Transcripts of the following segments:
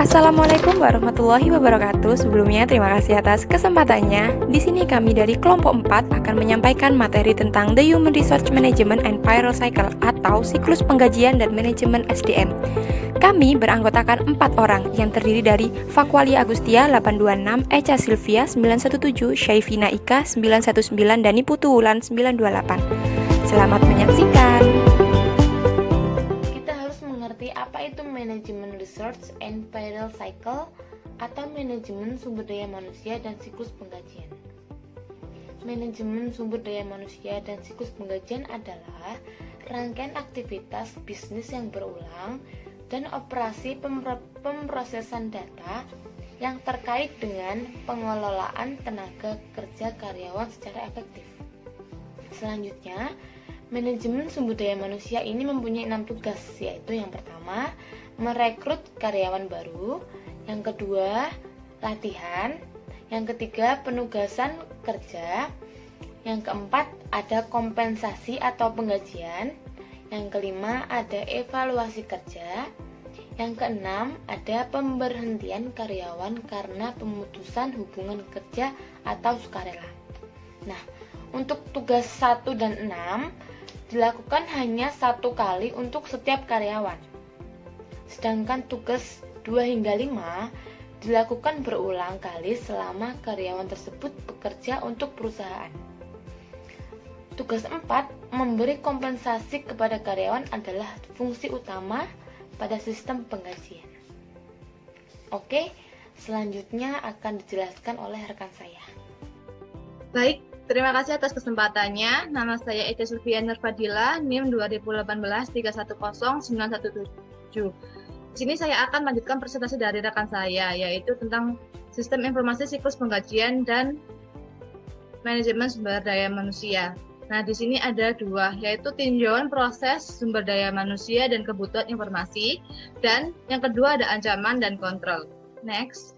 Assalamualaikum warahmatullahi wabarakatuh. Sebelumnya terima kasih atas kesempatannya. Di sini kami dari kelompok 4 akan menyampaikan materi tentang The Human Resource Management and Payroll Cycle atau siklus penggajian dan manajemen SDM. Kami beranggotakan 4 orang yang terdiri dari Fakwalia Agustia 826, Echa Silvia 917, Syaifina Ika 919, dan Putu Wulan 928. Selamat menyaksikan. Apa itu manajemen resource and payroll cycle atau manajemen sumber daya manusia dan siklus penggajian. Manajemen sumber daya manusia dan siklus penggajian adalah rangkaian aktivitas bisnis yang berulang dan operasi pemrosesan data yang terkait dengan pengelolaan tenaga kerja karyawan secara efektif. Selanjutnya, manajemen sumber daya manusia ini mempunyai 6 tugas, yaitu yang pertama, merekrut karyawan baru, yang kedua, latihan, yang ketiga, penugasan kerja, yang keempat, ada kompensasi atau penggajian, yang kelima, ada evaluasi kerja, yang keenam, ada pemberhentian karyawan karena pemutusan hubungan kerja atau sukarela. Nah, untuk tugas 1 dan 6 dilakukan hanya 1 kali untuk setiap karyawan. Sedangkan tugas 2 hingga 5 dilakukan berulang kali selama karyawan tersebut bekerja untuk perusahaan. Tugas 4, memberi kompensasi kepada karyawan adalah fungsi utama pada sistem penggajian. Oke, selanjutnya akan dijelaskan oleh rekan saya. Baik, terima kasih atas kesempatannya. Nama saya Echa Silvia Nurfadila, NIM 2018-310917. Di sini saya akan melanjutkan presentasi dari rekan saya, yaitu tentang sistem informasi siklus penggajian dan manajemen sumber daya manusia. Nah, di sini ada 2, yaitu tinjauan proses sumber daya manusia dan kebutuhan informasi, dan yang kedua ada ancaman dan kontrol. Next.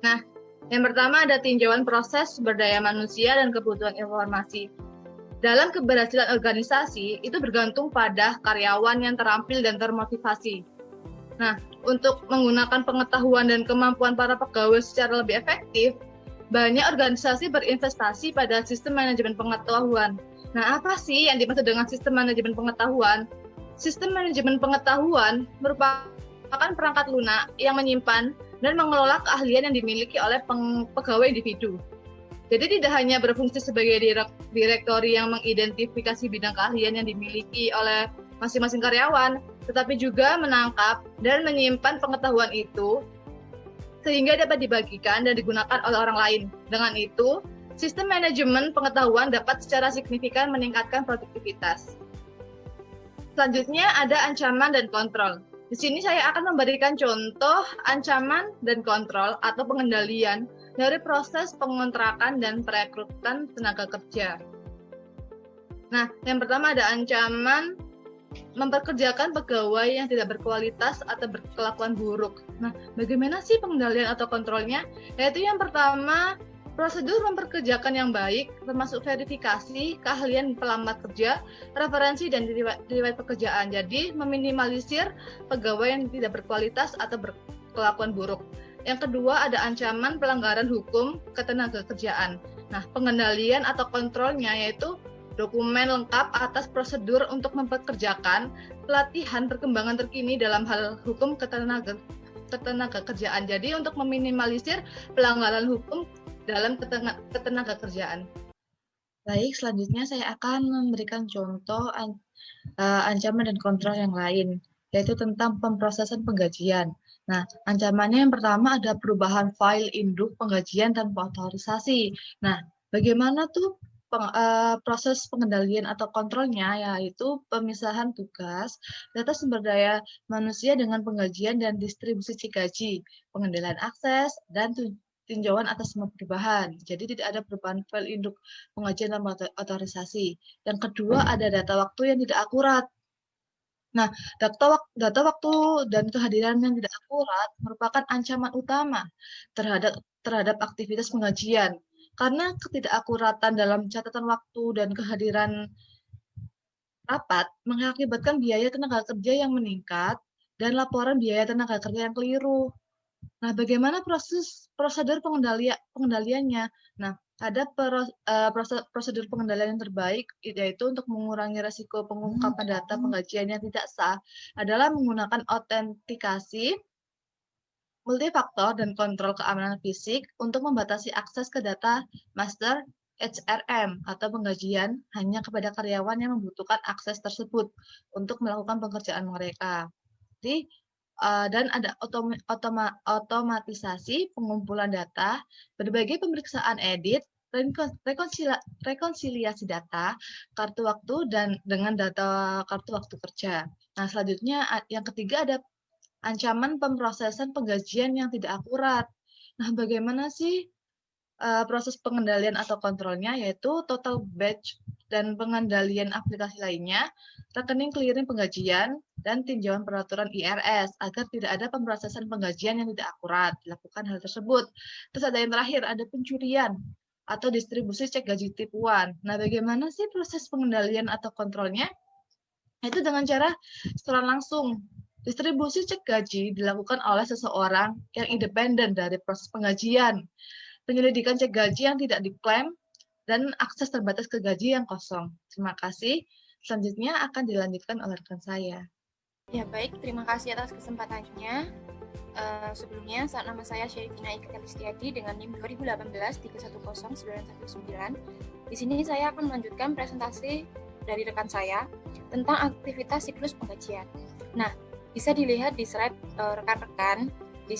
Nah, yang pertama ada tinjauan proses sumber daya manusia dan kebutuhan informasi. Dalam keberhasilan organisasi, itu bergantung pada karyawan yang terampil dan termotivasi. Nah, untuk menggunakan pengetahuan dan kemampuan para pegawai secara lebih efektif, banyak organisasi berinvestasi pada sistem manajemen pengetahuan. Nah, apa sih yang dimaksud dengan sistem manajemen pengetahuan? Sistem manajemen pengetahuan merupakan perangkat lunak yang menyimpan dan mengelola keahlian yang dimiliki oleh pegawai individu. Jadi tidak hanya berfungsi sebagai direktori yang mengidentifikasi bidang keahlian yang dimiliki oleh masing-masing karyawan, tetapi juga menangkap dan menyimpan pengetahuan itu sehingga dapat dibagikan dan digunakan oleh orang lain. Dengan itu, sistem manajemen pengetahuan dapat secara signifikan meningkatkan produktivitas. Selanjutnya ada ancaman dan kontrol. Di sini saya akan memberikan contoh ancaman dan kontrol atau pengendalian dari proses pengontrakan dan perekrutan tenaga kerja. Nah, yang pertama ada ancaman memperkerjakan pegawai yang tidak berkualitas atau berkelakuan buruk. Nah, bagaimana sih pengendalian atau kontrolnya? Yaitu yang pertama, prosedur memperkerjakan yang baik, termasuk verifikasi, keahlian pelamar kerja, referensi, dan riwayat pekerjaan. Jadi, meminimalisir pegawai yang tidak berkualitas atau berkelakuan buruk. Yang kedua, ada ancaman pelanggaran hukum ketenagakerjaan. Nah, pengendalian atau kontrolnya yaitu dokumen lengkap atas prosedur untuk mempekerjakan, pelatihan perkembangan terkini dalam hal hukum ketenagakerjaan. Jadi, untuk meminimalisir pelanggaran hukum dalam ketenagakerjaan. Baik, selanjutnya saya akan memberikan contoh ancaman dan kontrol yang lain, yaitu tentang pemrosesan penggajian. Nah, ancamannya yang pertama ada perubahan file induk penggajian tanpa otorisasi. Nah, bagaimana tuh proses pengendalian atau kontrolnya, yaitu pemisahan tugas, data sumber daya manusia dengan penggajian dan distribusi gaji, pengendalian akses, dan tinjauan atas semua perubahan. Jadi tidak ada perubahan file induk penggajian tanpa otorisasi. Yang kedua ada data waktu yang tidak akurat. Nah, data waktu dan kehadiran yang tidak akurat merupakan ancaman utama terhadap aktivitas rapat mengakibatkan biaya tenaga kerja yang meningkat dan laporan biaya tenaga kerja yang keliru. Nah, bagaimana prosedur pengendaliannya? Nah, ada prosedur pengendalian yang terbaik, yaitu untuk mengurangi resiko pengungkapan data penggajian yang tidak sah, adalah menggunakan autentikasi multifaktor dan kontrol keamanan fisik untuk membatasi akses ke data master HRM atau penggajian hanya kepada karyawan yang membutuhkan akses tersebut untuk melakukan pekerjaan mereka. Jadi, dan ada otomatisasi pengumpulan data, berbagai pemeriksaan edit, rekonsiliasi data, kartu waktu, dan dengan data kartu waktu kerja. Nah, selanjutnya yang ketiga ada ancaman pemrosesan penggajian yang tidak akurat. Nah, bagaimana sih proses pengendalian atau kontrolnya, yaitu total batch dan pengendalian aplikasi lainnya, rekening clearing penggajian, dan tinjauan peraturan IRS agar tidak ada pemrosesan penggajian yang tidak akurat. Dilakukan hal tersebut. Terus ada yang terakhir, ada pencurian atau distribusi cek gaji tipuan. Nah, bagaimana sih proses pengendalian atau kontrolnya? Itu dengan cara secara langsung. Distribusi cek gaji dilakukan oleh seseorang yang independen dari proses penggajian. Penyelidikan cek gaji yang tidak diklaim, dan akses terbatas ke gaji yang kosong. Terima kasih. Selanjutnya akan dilanjutkan oleh rekan saya. Ya baik, terima kasih atas kesempatannya. Sebelumnya, nama saya Syarifina Ika Listiadi dengan NIM 2018-310919. Di sini saya akan melanjutkan presentasi dari rekan saya tentang aktivitas siklus penggajian. Nah, bisa dilihat di slide rekan-rekan. Di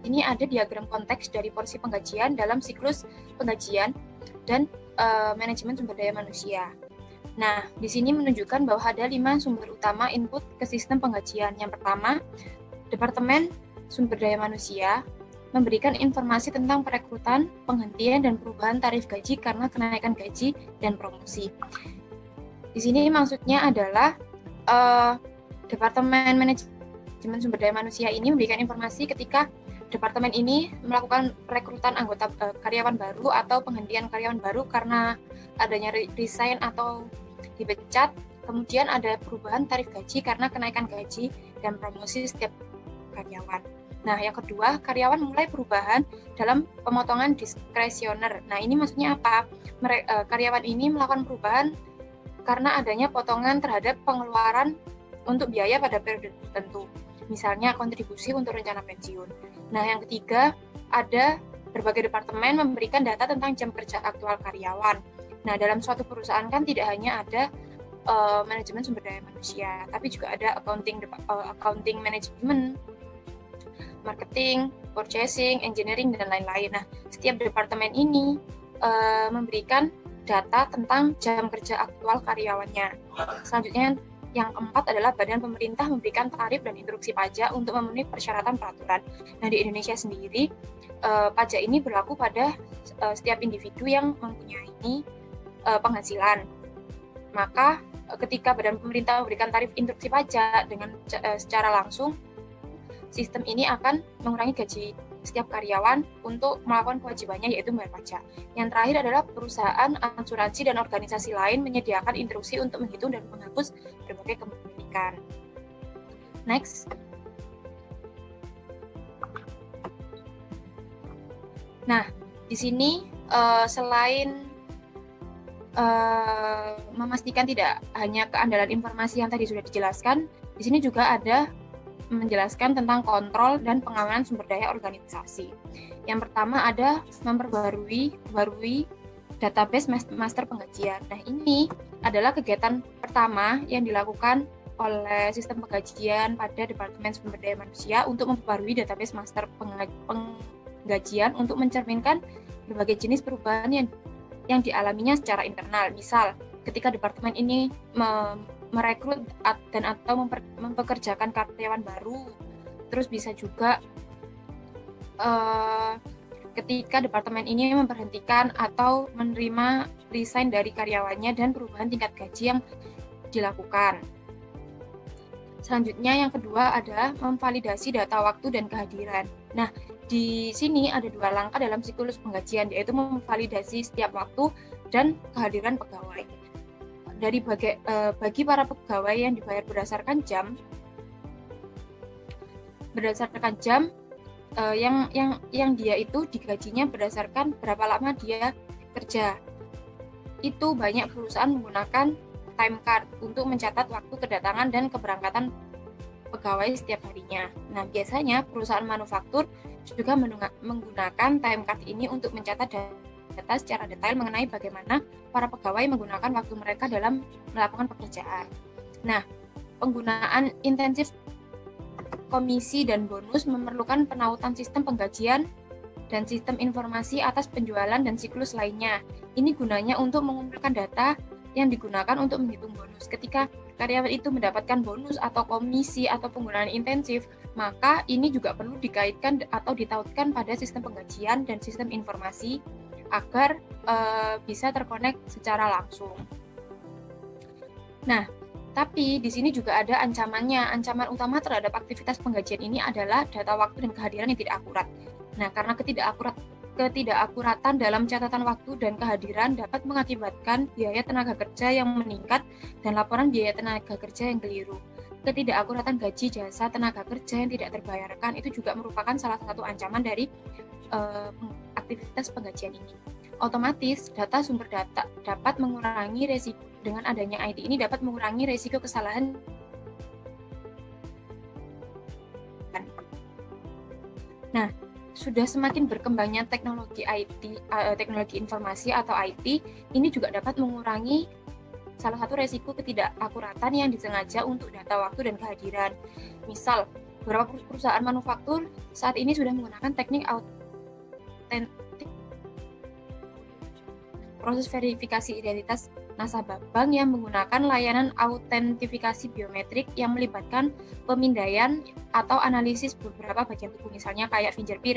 sini ada diagram konteks dari porsi penggajian dalam siklus penggajian dan manajemen sumber daya manusia. Nah, di sini menunjukkan bahwa ada 5 sumber utama input ke sistem penggajian. Yang pertama, Departemen Sumber Daya Manusia memberikan informasi tentang perekrutan, penghentian, dan perubahan tarif gaji karena kenaikan gaji dan promosi. Di sini maksudnya adalah Departemen Manajemen Sumber Daya Manusia ini memberikan informasi ketika departemen ini melakukan perekrutan anggota karyawan baru atau penghentian karyawan baru karena adanya resign atau dipecat, kemudian ada perubahan tarif gaji karena kenaikan gaji dan promosi setiap karyawan. Nah, yang kedua, karyawan mulai perubahan dalam pemotongan diskresioner. Nah, ini maksudnya apa? Karyawan ini melakukan perubahan karena adanya potongan terhadap pengeluaran untuk biaya pada periode tertentu. Misalnya kontribusi untuk rencana pensiun. Nah, yang ketiga, ada berbagai departemen memberikan data tentang jam kerja aktual karyawan. Nah, dalam suatu perusahaan kan tidak hanya ada manajemen sumber daya manusia, tapi juga ada accounting management, marketing, purchasing, engineering, dan lain-lain. Nah, setiap departemen ini memberikan data tentang jam kerja aktual karyawannya. Selanjutnya, yang keempat adalah badan pemerintah memberikan tarif dan instruksi pajak untuk memenuhi persyaratan peraturan. Nah, di Indonesia sendiri, pajak ini berlaku pada setiap individu yang mempunyai penghasilan. Maka, ketika badan pemerintah memberikan tarif instruksi pajak dengan secara langsung, sistem ini akan mengurangi gaji setiap karyawan untuk melakukan kewajibannya, yaitu membayar pajak. Yang terakhir adalah perusahaan, asuransi, dan organisasi lain menyediakan instruksi untuk menghitung dan menghapus berbagai kepemilikan. Next. Nah, di sini selain memastikan tidak hanya keandalan informasi yang tadi sudah dijelaskan, di sini juga ada menjelaskan tentang kontrol dan pengamanan sumber daya organisasi. Yang pertama ada memperbarui database master penggajian. Nah, ini adalah kegiatan pertama yang dilakukan oleh sistem penggajian pada Departemen Sumber Daya Manusia untuk memperbarui database master penggajian untuk mencerminkan berbagai jenis perubahan yang dialaminya secara internal. Misal, ketika departemen ini merekrut dan atau mempekerjakan karyawan baru, terus bisa juga ketika departemen ini memberhentikan atau menerima resign dari karyawannya dan perubahan tingkat gaji yang dilakukan. Selanjutnya yang kedua adalah memvalidasi data waktu dan kehadiran. Nah, di sini ada 2 langkah dalam siklus penggajian, yaitu memvalidasi setiap waktu dan kehadiran pegawai. bagi para pegawai yang dibayar berdasarkan jam yang dia itu digajinya berdasarkan berapa lama dia kerja. Itu banyak perusahaan menggunakan time card untuk mencatat waktu kedatangan dan keberangkatan pegawai setiap harinya. Nah, biasanya perusahaan manufaktur juga menggunakan time card ini untuk mencatat data secara detail mengenai bagaimana para pegawai menggunakan waktu mereka dalam melakukan pekerjaan. Nah, penggunaan intensif komisi dan bonus memerlukan penautan sistem penggajian dan sistem informasi atas penjualan dan siklus lainnya. Ini gunanya untuk mengumpulkan data yang digunakan untuk menghitung bonus. Ketika karyawan itu mendapatkan bonus atau komisi atau penggunaan intensif, maka ini juga perlu dikaitkan atau ditautkan pada sistem penggajian dan sistem informasi agar bisa terkonek secara langsung. Nah, tapi di sini juga ada ancamannya. Ancaman utama terhadap aktivitas penggajian ini adalah data waktu dan kehadiran yang tidak akurat. Nah, karena ketidakakuratan dalam catatan waktu dan kehadiran dapat mengakibatkan biaya tenaga kerja yang meningkat dan laporan biaya tenaga kerja yang keliru. Ketidakakuratan gaji jasa tenaga kerja yang tidak terbayarkan itu juga merupakan salah satu ancaman dari aktivitas penggajian ini. Otomatis, data sumber data dapat mengurangi resiko. Dengan adanya IT ini dapat mengurangi resiko kesalahan. Nah, sudah semakin berkembangnya teknologi IT, teknologi informasi atau IT, ini juga dapat mengurangi salah satu resiko ketidakakuratan yang disengaja untuk data waktu dan kehadiran. Misal, beberapa perusahaan manufaktur saat ini sudah menggunakan teknik autentik proses verifikasi identitas nasabah bank yang menggunakan layanan autentifikasi biometrik yang melibatkan pemindaian atau analisis beberapa bagian tubuh, misalnya kayak fingerprint.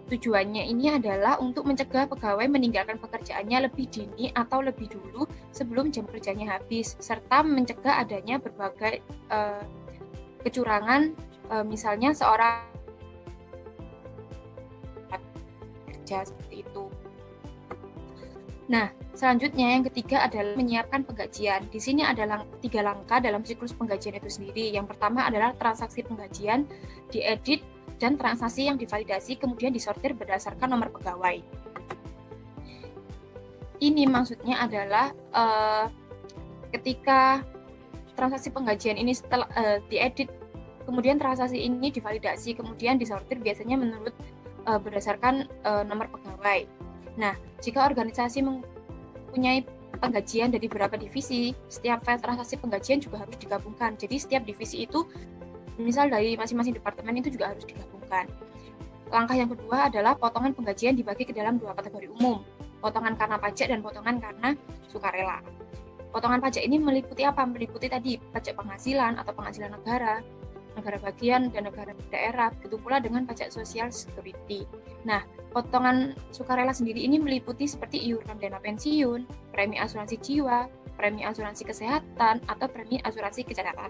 Tujuannya ini adalah untuk mencegah pegawai meninggalkan pekerjaannya lebih dini atau lebih dulu sebelum jam kerjanya habis, serta mencegah adanya berbagai kecurangan, misalnya seorang kerja seperti itu. Nah, selanjutnya yang ketiga adalah menyiapkan penggajian. Di sini ada 3 langkah dalam siklus penggajian itu sendiri. Yang pertama adalah transaksi penggajian, diedit, dan transaksi yang divalidasi kemudian disortir berdasarkan nomor pegawai. Ini maksudnya adalah ketika transaksi penggajian ini setelah diedit, kemudian transaksi ini divalidasi, kemudian disortir biasanya menurut berdasarkan nomor pegawai. Nah, jika organisasi mempunyai penggajian dari beberapa divisi, setiap file transaksi penggajian juga harus digabungkan. Jadi setiap divisi itu, misal dari masing-masing departemen itu juga harus digabungkan. Langkah yang kedua adalah potongan penggajian dibagi ke dalam 2 kategori umum, potongan karena pajak dan potongan karena sukarela. Potongan pajak ini meliputi apa? Meliputi tadi pajak penghasilan atau penghasilan negara, negara bagian, dan negara daerah, begitu pula dengan pajak sosial security. Nah, potongan sukarela sendiri ini meliputi seperti iuran dana pensiun, premi asuransi jiwa, premi asuransi kesehatan, atau premi asuransi kesehatan.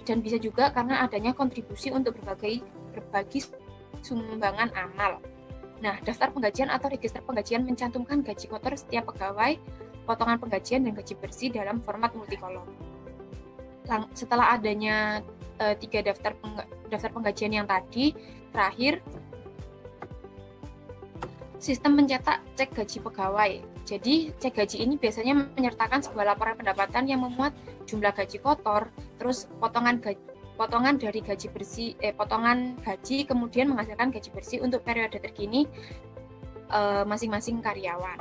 Dan bisa juga karena adanya kontribusi untuk berbagi sumbangan amal. Nah, daftar penggajian atau register penggajian mencantumkan gaji kotor setiap pegawai, potongan penggajian, dan gaji bersih dalam format multikolom. Setelah adanya 3 daftar penggajian yang tadi, terakhir sistem mencetak cek gaji pegawai. Jadi cek gaji ini biasanya menyertakan sebuah laporan pendapatan yang memuat jumlah gaji kotor, terus potongan dari gaji bersih, potongan gaji kemudian menghasilkan gaji bersih untuk periode terkini masing-masing karyawan.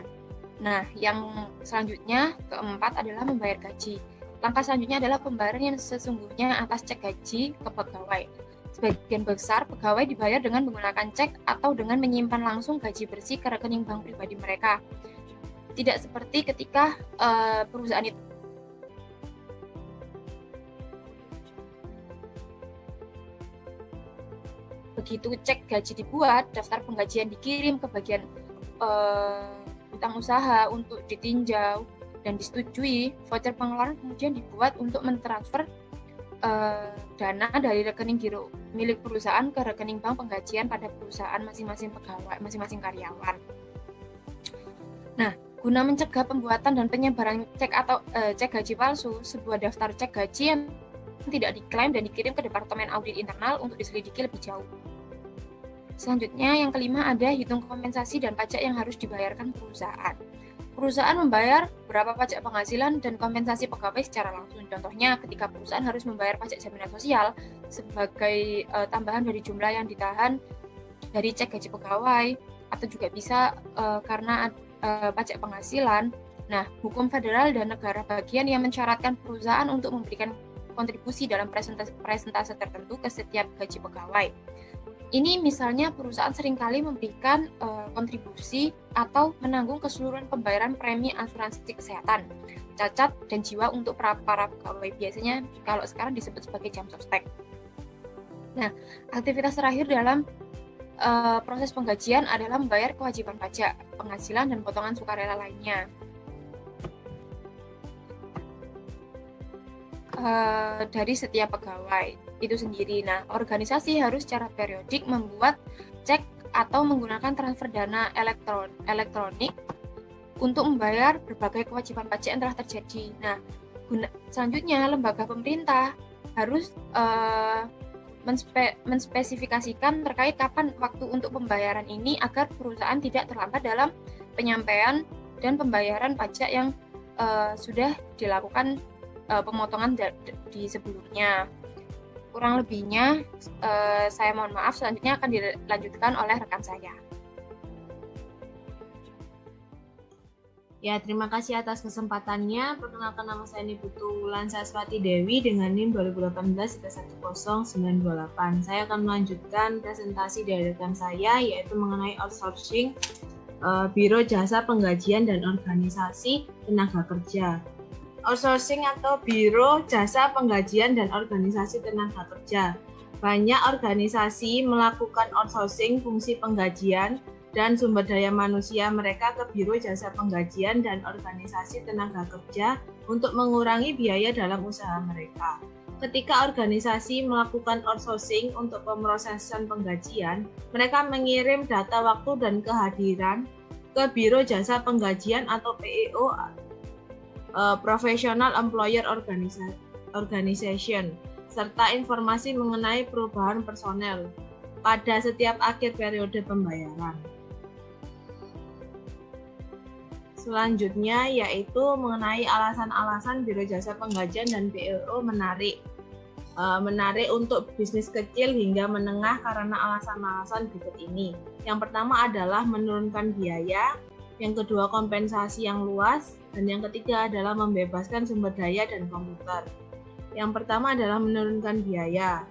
Nah, yang selanjutnya keempat adalah membayar gaji. Langkah selanjutnya adalah pembayaran yang sesungguhnya atas cek gaji ke pegawai. Sebagian besar pegawai dibayar dengan menggunakan cek atau dengan menyimpan langsung gaji bersih ke rekening bank pribadi mereka. Tidak seperti ketika perusahaan itu begitu cek gaji dibuat, daftar penggajian dikirim ke bagian utang usaha untuk ditinjau dan disetujui, voucher pengeluaran kemudian dibuat untuk mentransfer dana dari rekening giro milik perusahaan ke rekening bank penggajian pada perusahaan masing-masing pegawai, masing-masing karyawan. Guna mencegah pembuatan dan penyebaran cek gaji palsu, sebuah daftar cek gaji yang tidak diklaim dan dikirim ke Departemen Audit Internal untuk diselidiki lebih jauh. Selanjutnya, yang kelima ada hitung kompensasi dan pajak yang harus dibayarkan perusahaan. Perusahaan membayar berapa pajak penghasilan dan kompensasi pegawai secara langsung. Contohnya, ketika perusahaan harus membayar pajak jaminan sosial sebagai tambahan dari jumlah yang ditahan dari cek gaji pegawai, atau juga bisa karena pajak penghasilan. Nah, hukum federal dan negara bagian yang mensyaratkan perusahaan untuk memberikan kontribusi dalam presentase tertentu ke setiap gaji pegawai. Ini misalnya perusahaan seringkali memberikan kontribusi atau menanggung keseluruhan pembayaran premi asuransi kesehatan, cacat, dan jiwa untuk para pegawai. Biasanya kalau sekarang disebut sebagai jam sostek. Nah, aktivitas terakhir dalam proses penggajian adalah membayar kewajiban pajak, penghasilan, dan potongan sukarela lainnya. Dari setiap pegawai itu sendiri. Nah, organisasi harus secara periodik membuat cek atau menggunakan transfer dana elektronik untuk membayar berbagai kewajiban pajak yang telah terjadi. Nah, selanjutnya lembaga pemerintah harus menspesifikasikan terkait kapan waktu untuk pembayaran ini agar perusahaan tidak terlambat dalam penyampaian dan pembayaran pajak yang sudah dilakukan pemotongan di sebelumnya. Kurang lebihnya saya mohon maaf, selanjutnya akan dilanjutkan oleh rekan saya. Ya, terima kasih atas kesempatannya. Perkenalkan, nama saya Niputu Wulan Saswati Dewi dengan NIM 2018-10928. Saya akan melanjutkan presentasi dari rekan saya, yaitu mengenai outsourcing Biro Jasa Penggajian dan Organisasi Tenaga Kerja. Outsourcing atau Biro Jasa Penggajian dan Organisasi Tenaga Kerja. Banyak organisasi melakukan outsourcing fungsi penggajian dan sumber daya manusia mereka ke Biro Jasa Penggajian dan Organisasi Tenaga Kerja untuk mengurangi biaya dalam usaha mereka. Ketika organisasi melakukan outsourcing untuk pemrosesan penggajian, mereka mengirim data waktu dan kehadiran ke Biro Jasa Penggajian atau PEO, Professional Employer Organization, serta informasi mengenai perubahan personel pada setiap akhir periode pembayaran. Selanjutnya yaitu mengenai alasan-alasan Biro Jasa Penggajian dan PEO menarik untuk bisnis kecil hingga menengah karena alasan-alasan berikut ini. Yang pertama adalah menurunkan biaya, yang kedua kompensasi yang luas, dan yang ketiga adalah membebaskan sumber daya dan komputer. Yang pertama adalah menurunkan biaya.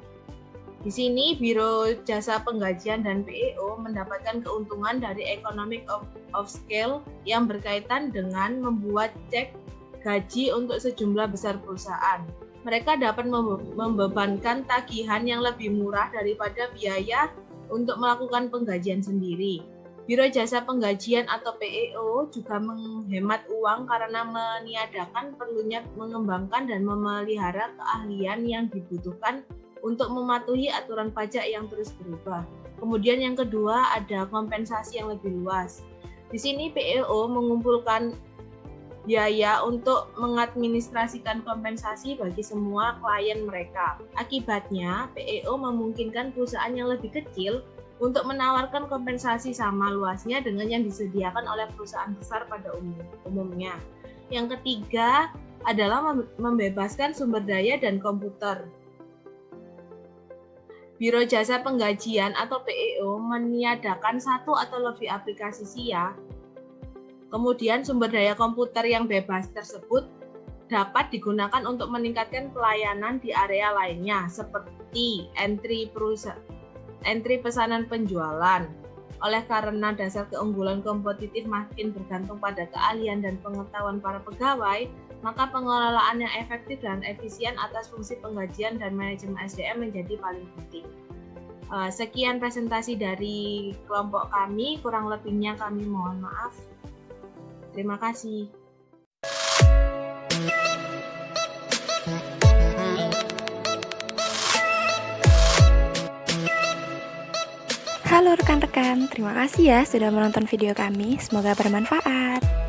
Di sini Biro Jasa Penggajian dan PEO mendapatkan keuntungan dari economic of scale yang berkaitan dengan membuat cek gaji untuk sejumlah besar perusahaan. Mereka dapat membebankan tagihan yang lebih murah daripada biaya untuk melakukan penggajian sendiri. Biro Jasa Penggajian atau PEO juga menghemat uang karena meniadakan perlunya mengembangkan dan memelihara keahlian yang dibutuhkan untuk mematuhi aturan pajak yang terus berubah. Kemudian yang kedua ada kompensasi yang lebih luas. Di sini PEO mengumpulkan biaya untuk mengadministrasikan kompensasi bagi semua klien mereka. Akibatnya, PEO memungkinkan perusahaan yang lebih kecil untuk menawarkan kompensasi sama luasnya dengan yang disediakan oleh perusahaan besar pada umumnya. Yang ketiga adalah membebaskan sumber daya dan komputer. Biro Jasa Penggajian atau PEO meniadakan satu atau lebih aplikasi SIA. Kemudian sumber daya komputer yang bebas tersebut dapat digunakan untuk meningkatkan pelayanan di area lainnya seperti entry pesanan penjualan. Oleh karena dasar keunggulan kompetitif makin bergantung pada keahlian dan pengetahuan para pegawai, maka pengelolaan yang efektif dan efisien atas fungsi penggajian dan manajemen SDM menjadi paling penting. Sekian presentasi dari kelompok kami, kurang lebihnya kami mohon maaf. Terima kasih. Halo rekan-rekan, terima kasih ya sudah menonton video kami. Semoga bermanfaat.